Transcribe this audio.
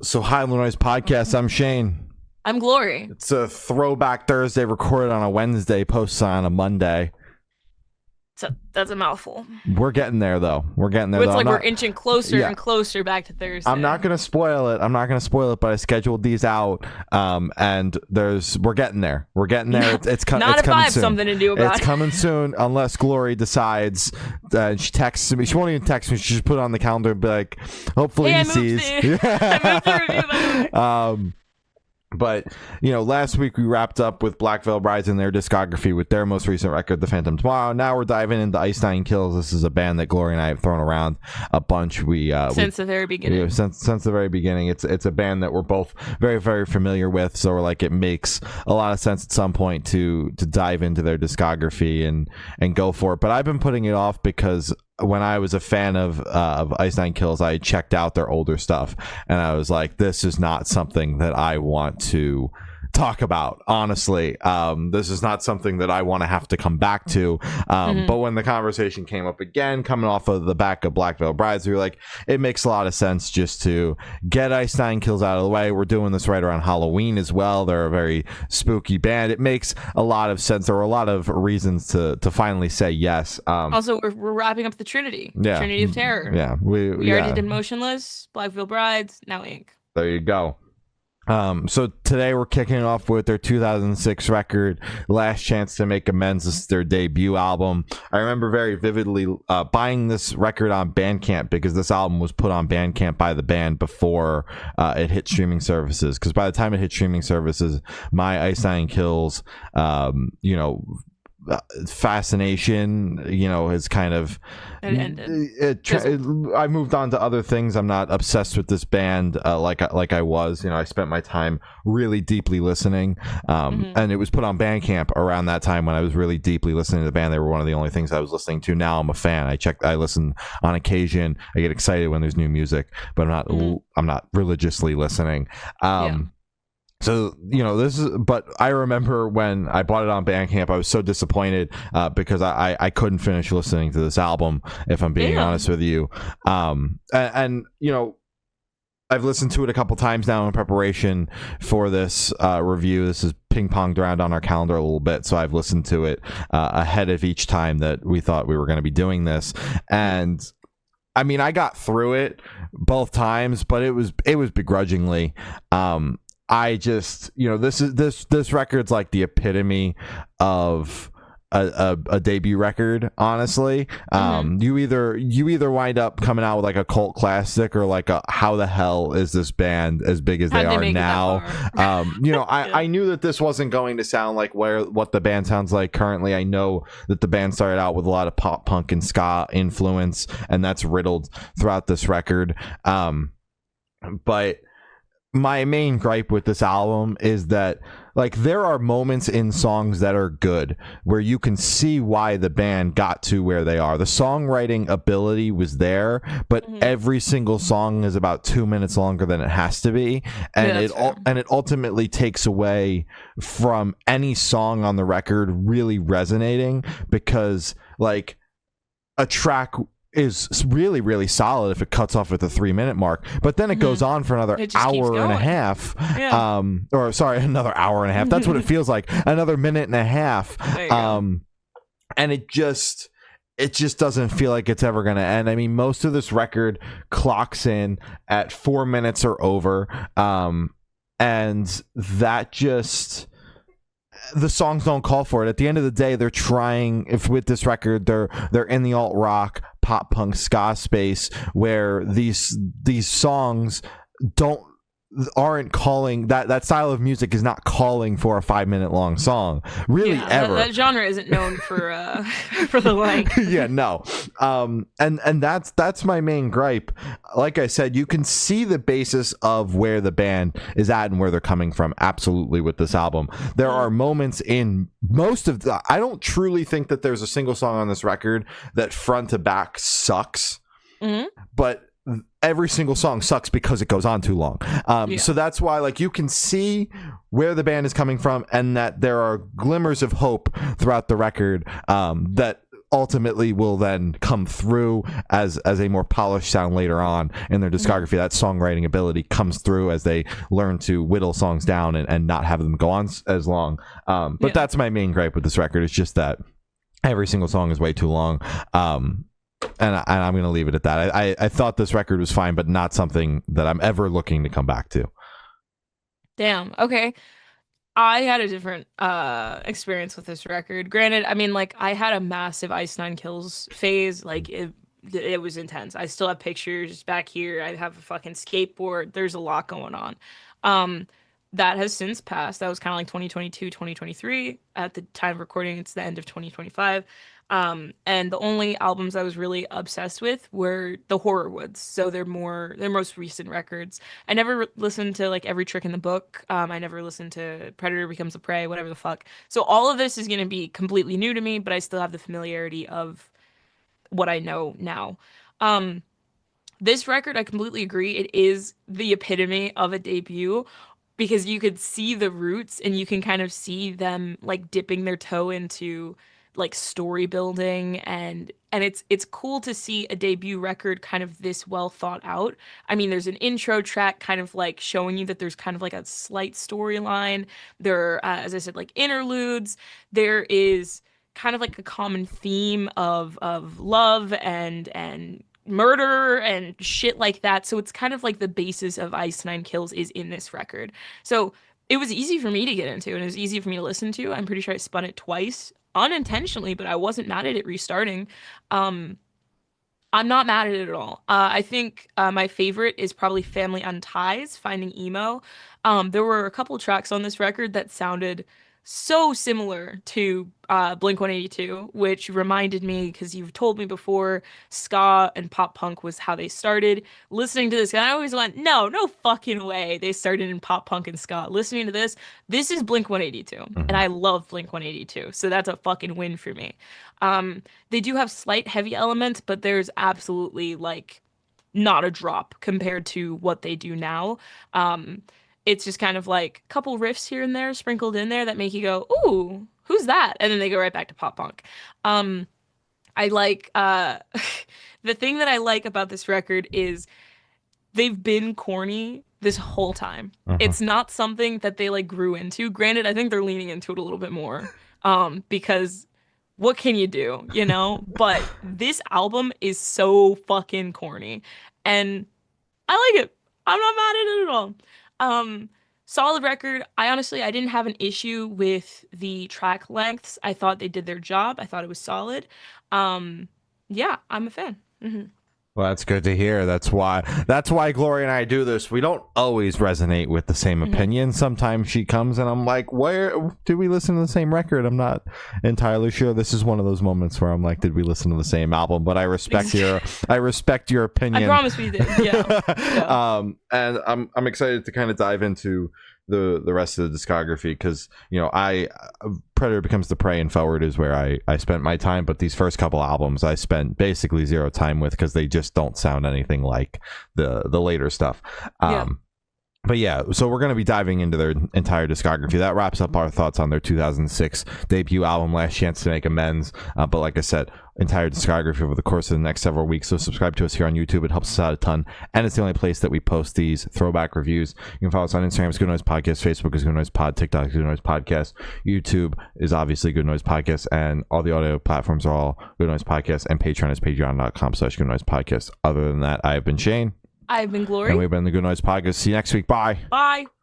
So Highland Noise Podcast, I'm Shane. I'm Glory. It's a Throwback Thursday recorded on a Wednesday, posted on a Monday. That's a mouthful. We're getting there, though. We're inching closer and closer back to Thursday. I'm not going to spoil it. But I scheduled these out, and we're getting there. It's coming soon. Something to do about It's coming soon, unless Glory decides. She texts me. She won't even text me. She just put it on the calendar and be like, hopefully he sees. I moved the review, by the way. But, last week we wrapped up with Black Veil Brides and their discography with their most recent record, The Phantom Tomorrow. Now we're diving into Ice Nine Kills. This is a band that Glory and I have thrown around a bunch. Since the very beginning. Since the very beginning. It's a band that we're both very, very familiar with. So we're like, it makes a lot of sense at some point to dive into their discography and go for it. But I've been putting it off because when I was a fan of Ice Nine Kills, I checked out their older stuff, and I was like, this is not something that I want to talk about, honestly. This is not something that I want to have to come back to. But when the conversation came up again, coming off of the back of Black Veil Brides, we were like, it makes a lot of sense just to get Ice Nine Kills out of the way. We're doing this right around Halloween as well. They're a very spooky band. It makes a lot of sense. There were a lot of reasons to finally say yes. Also, we're wrapping up the Trinity. Yeah. Trinity of Terror. Yeah. We already did Motionless, Black Veil Brides, now Ink. There you go. So today we're kicking it off with their 2006 record, Last Chance to Make Amends. This is their debut album. I remember very vividly buying this record on Bandcamp because this album was put on Bandcamp by the band before it hit streaming services. Because by the time it hit streaming services, my Ice Nine Kills, fascination, has kind of I moved on to other things. I'm not obsessed with this band like I was. I spent my time really deeply listening, and it was put on Bandcamp around that time when I was really deeply listening to the band. They were one of the only things I was listening to. Now I'm a fan. I listen on occasion. I get excited when there's new music, but I'm not religiously listening. So, but I remember when I bought it on Bandcamp, I was so disappointed because I couldn't finish listening to this album, if I'm being honest with you. And I've listened to it a couple times now in preparation for this review. This is ping-ponged around on our calendar a little bit, so I've listened to it ahead of each time that we thought we were going to be doing this. And I mean, I got through it both times, but it was begrudgingly. I just, this record's like the epitome of a debut record, honestly. You either wind up coming out with like a cult classic or like a how the hell is this band as big as they are now. I knew that this wasn't going to sound like what the band sounds like currently. I know that the band started out with a lot of pop punk and ska influence, and that's riddled throughout this record. But my main gripe with this album is that, like, there are moments in songs that are good where you can see why the band got to where they are. The songwriting ability was there, but every single song is about 2 minutes longer than it has to be, and it ultimately takes away from any song on the record really resonating, because like a track is really, really solid if it cuts off at the 3-minute mark, but then it goes on for another hour and a half. Another hour and a half. That's what it feels like. Another minute and a half. And it just doesn't feel like it's ever going to end. I mean, most of this record clocks in at 4 minutes or over, and that just, the songs don't call for it. At the end of the day, they're trying, if with this record, they're in the alt rock, pop punk, ska space, where these songs aren't calling, that style of music is not calling for a 5-minute long song, really, ever. That genre isn't known for for the length. No. And that's my main gripe. Like I said, you can see the basis of where the band is at and where they're coming from, absolutely, with this album. There are moments in most of I don't truly think that there's a single song on this record that front to back sucks, but every single song sucks because it goes on too long. So that's why, like, you can see where the band is coming from, and that there are glimmers of hope throughout the record that ultimately will then come through as a more polished sound later on in their discography. That songwriting ability comes through as they learn to whittle songs down and not have them go on as long. But that's my main gripe with this record. It's just that every single song is way too long. And I'm going to leave it at that. I thought this record was fine, but not something that I'm ever looking to come back to. Damn. Okay. I had a different experience with this record. Granted, I mean, like, I had a massive Ice Nine Kills phase. Like, it was intense. I still have pictures back here. I have a fucking skateboard. There's a lot going on. Um, that has since passed. That was kind of like 2022, 2023. At the time of recording, it's the end of 2025. And the only albums I was really obsessed with were the Horror Woods. So their most recent records. I never listened to like Every Trick in the Book. I never listened to Predator Becomes a Prey, whatever the fuck. So all of this is going to be completely new to me, but I still have the familiarity of what I know now. Um, this record, I completely agree. It is the epitome of a debut because you could see the roots and you can kind of see them like dipping their toe into like story building and it's cool to see a debut record kind of this well thought out. I mean, there's an intro track kind of like showing you that there's kind of like a slight storyline. There are, as I said, like interludes. There is kind of like a common theme of love and murder and shit like that. So it's kind of like the basis of Ice Nine Kills is in this record. So it was easy for me to get into and it was easy for me to listen to. I'm pretty sure I spun it twice unintentionally, but I wasn't mad at it restarting. Um, I'm not mad at it at all. I think my favorite is probably Family Unties, Finding Emo. There were a couple tracks on this record that sounded so similar to Blink 182, which reminded me, because you've told me before, ska and pop punk was how they started. Listening to this, and I always went, no fucking way they started in pop punk and ska. Listening to this is Blink 182, and I love Blink 182, so that's a fucking win for me. They do have slight heavy elements, but there's absolutely like not a drop compared to what they do now. It's just kind of like a couple riffs here and there sprinkled in there that make you go, "Ooh, who's that?" And then they go right back to pop punk. I like the thing that I like about this record is they've been corny this whole time. It's not something that they like grew into. Granted, I think they're leaning into it a little bit more. Because what can you do, you know? But this album is so fucking corny. And I like it. I'm not mad at it at all. Solid record. I didn't have an issue with the track lengths. I thought they did their job. I thought it was solid. Yeah, I'm a fan. Well, that's good to hear. That's why Gloria and I do this. We don't always resonate with the same opinion. Sometimes she comes and I'm like, where did we listen to the same record? I'm not entirely sure. This is one of those moments where I'm like, did we listen to the same album? But I respect your opinion. I promise we did. Yeah. Yeah. And I'm excited to kind of dive into the rest of the discography because, you know, Predator Becomes the Prey and Forward is where I spent my time, but these first couple albums I spent basically zero time with because they just don't sound anything like the later stuff. But yeah, so we're going to be diving into their entire discography. That wraps up our thoughts on their 2006 debut album, Last Chance to Make Amends. But like I said, entire discography over the course of the next several weeks. So subscribe to us here on YouTube. It helps us out a ton. And it's the only place that we post these throwback reviews. You can follow us on Instagram. It's Good Noise Podcast. Facebook is Good Noise Pod. TikTok is Good Noise Podcast. YouTube is obviously Good Noise Podcast. And all the audio platforms are all Good Noise Podcast. And Patreon is patreon.com/Good Noise Podcast. Other than that, I have been Shane. I've been Glory. And we've been the Good Noise Podcast. See you next week. Bye. Bye.